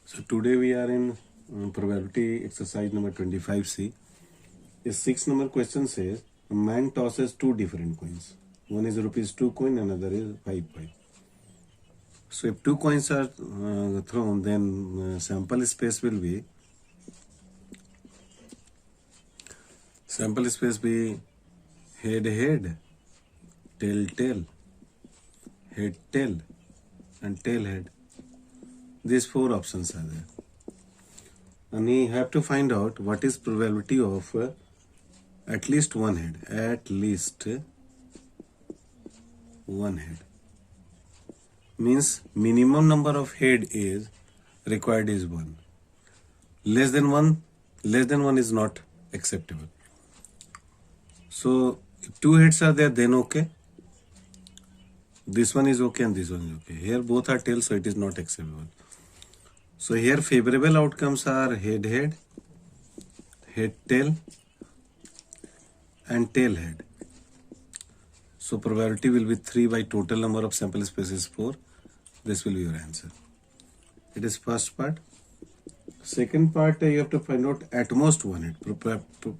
So today we are in probability exercise number 25C. A 6 number question says a man tosses two different coins. One is ₹2 coin, another is 5 coin. So if two coins are thrown, then sample space be head head, tail tail, head tail, and tail head. These four options are there. And we have to find out what is probability of at least one head. At least one head means minimum number of head is required is 1. Less than one is not acceptable. So if two heads are there, then okay. This one is okay and this one is okay. Here both are tails, so it is not acceptable. So here favorable outcomes are head head, head tail, and tail head. So probability will be 3 by total number of sample space is 4. This will be your answer. It is first part. Second part, you have to find out at most one head.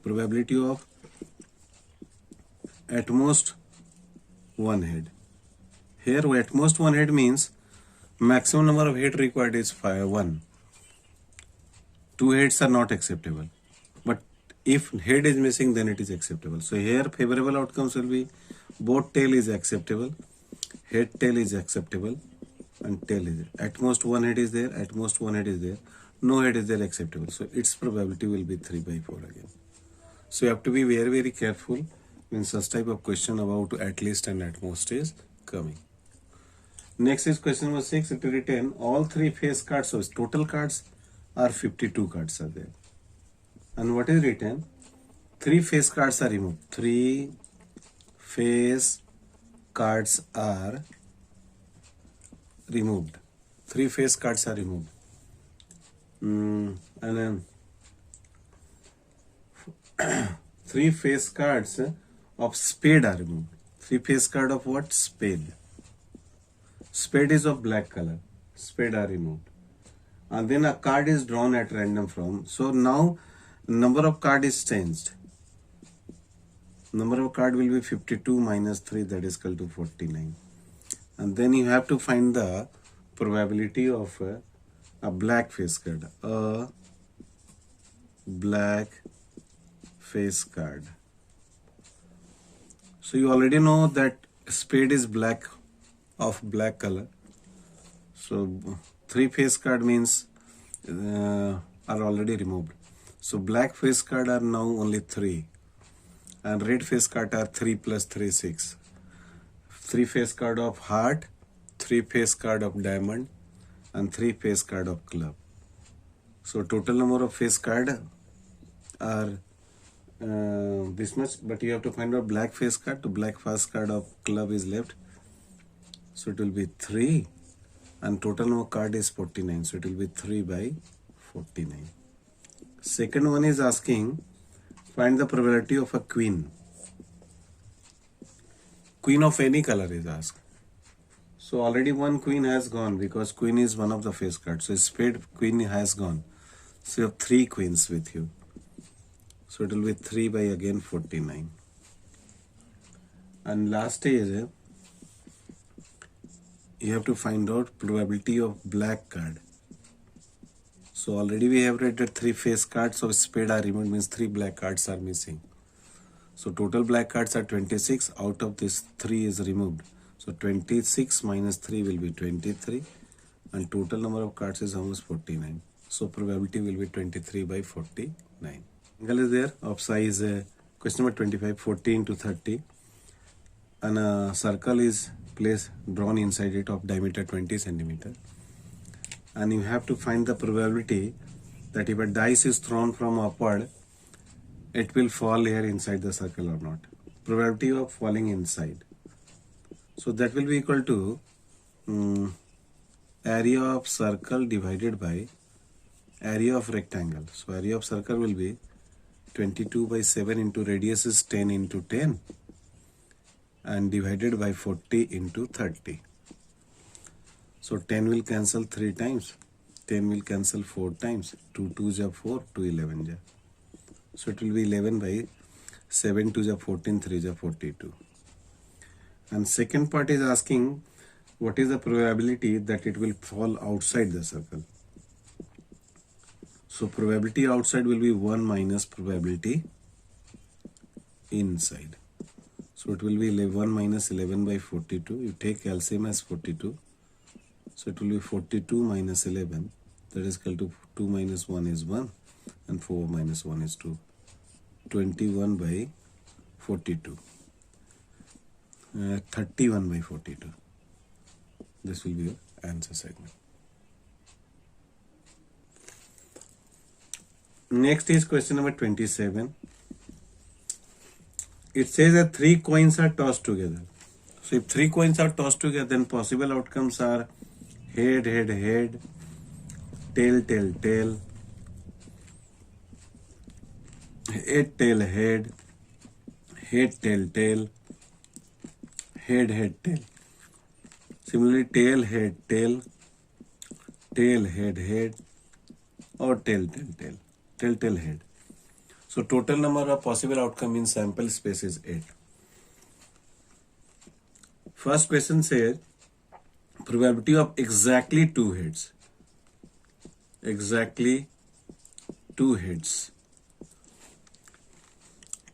Probability of at most one head. Here at most one head means maximum number of head required is 1. Two heads are not acceptable. But if head is missing, then it is acceptable. So here favorable outcomes will be both tail is acceptable, head tail is acceptable, and tail is there. At most one head is there, at most one head is there, no head is there acceptable. So its probability will be 3 by 4 again. So you have to be very, very careful when such type of question about at least and at most is coming. Next is question number 6. It is written all three face cards, so total cards are 52 cards are there. And what is written? 3 face cards are removed. 3 face cards are removed. 3 face cards are removed. And then 3 face cards of spade are removed. 3 face card of what? Spade. Spade is of black color. Spade are removed. And then a card is drawn at random from. So now number of card is changed. Number of card will be 52 minus 3, that is equal to 49. And then you have to find the probability of a black face card. A black face card. So you already know that spade is black, of black color. So 3 face card means are already removed. So black face card are now only 3. And red face card are 3 plus 3, 6. 3 face card of heart, 3 face card of diamond, and 3 face card of club. So total number of face card are this much, but you have to find out black face card. The black face card of club is left. So it will be 3, and total number of card is 49. So it will be 3 by 49. Second one is asking find the probability of a queen. Queen of any color is asked. So already one queen has gone because queen is one of the face cards. So spade queen has gone. So you have 3 queens with you. So it will be 3 by again 49. And last is you have to find out probability of black card. So already we have read that 3 face cards of spade are removed, means 3 black cards are missing. So total black cards are 26. Out of this 3 is removed. So 26 minus 3 will be 23. And total number of cards is almost 49. So probability will be 23 by 49. Angle is there of size question number 25, 14 to 30. And a circle is drawn inside it of diameter 20 centimeter. And you have to find the probability that if a dice is thrown from upward, it will fall here inside the circle or not. Probability of falling inside. So that will be equal to area of circle divided by area of rectangle. So area of circle will be 22 by 7 into radius is 10 into 10 and divided by 40 into 30. So 10 will cancel 3 times. 10 will cancel 4 times. 2 2 ja 4, 2 11 ja. So it will be 11 by 7 2 ja 14, 3 ja 42. And second part is asking what is the probability that it will fall outside the circle. So probability outside will be 1 minus probability inside. So it will be 1 minus 11 by 42. You take LCM as 42. So it will be 42 minus 11. That is equal to 2 minus 1 is 1 and 4 minus 1 is 2. 21 by 42. 31 by 42. This will be your answer segment. Next is question number 27. It says that 3 coins are tossed together. So if 3 coins are tossed together, then possible outcomes are head, head, head, tail, tail, tail, head, tail, head, head, tail, tail, head, head, tail. Similarly, tail, head, tail, tail, head, head, or tail, tail, tail, tail, tail, head. So total number of possible outcome in sample space is 8. First question says probability of exactly 2 heads. Exactly 2 heads.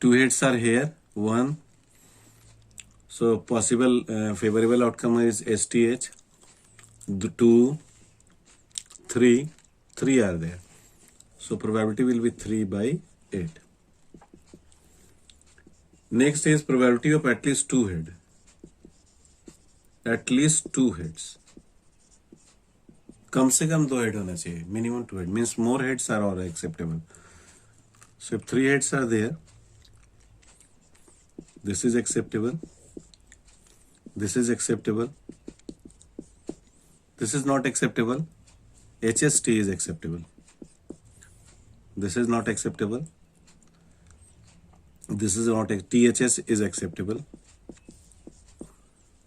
2 heads are here. 1. So possible favorable outcome is STH. 2, 3. 3 are there. So probability will be 3 by 8. Next is probability of at least 2 head. At least 2 heads. कम से कम 2 head होना चाहिए. Minimum 2 head means more heads are all acceptable. So if 3 heads are there, this is acceptable. This is acceptable. This is not acceptable. HST is acceptable. This is not acceptable. This is not, THS is acceptable.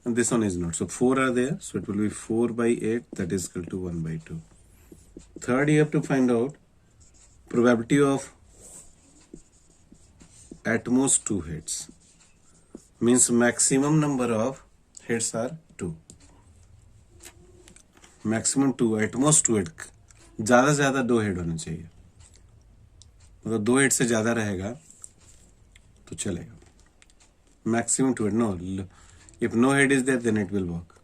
And this one is not. So 4 are there. So it will be 4 by 8. That is equal to 1 by 2. Third, you have to find out probability of at most 2 heads. Means maximum number of heads are 2. Maximum 2, at most 2 head. ज़्यादा से ज़्यादा 2 head होने चाहिए. मतलब 2 head से ज़्यादा रहेगा तो चलेगा. Maximum 2 head. No, if no head is there, then it will work.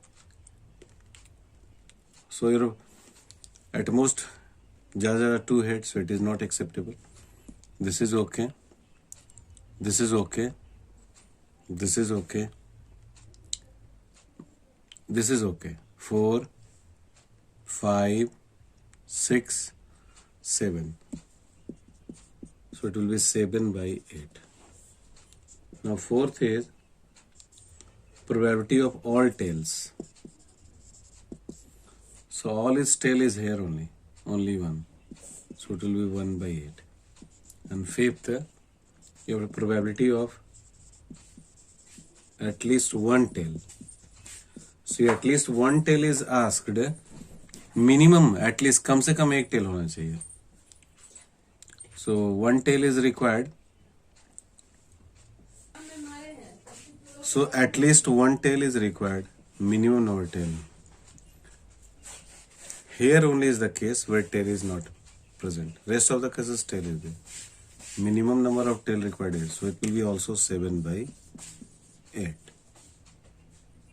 So your at most ज़्यादा ज़्यादा 2 heads, so it is not acceptable. This is okay. This is okay. This is okay. This is okay. 4, 5, 6, 7. So it will be 7 by 8. Now fourth is probability of all tails. So all its tail is here only 1. So it will be 1 by 8. And fifth, your probability of at least one tail. So at least one tail is asked. Minimum at least कम से कम एक tail होना चाहिए. So one tail is required. So at least one tail is required. Minimum no tail. Here only is the case where tail is not present. Rest of the cases tail is there. Minimum number of tail required is. So it will be also 7 by 8.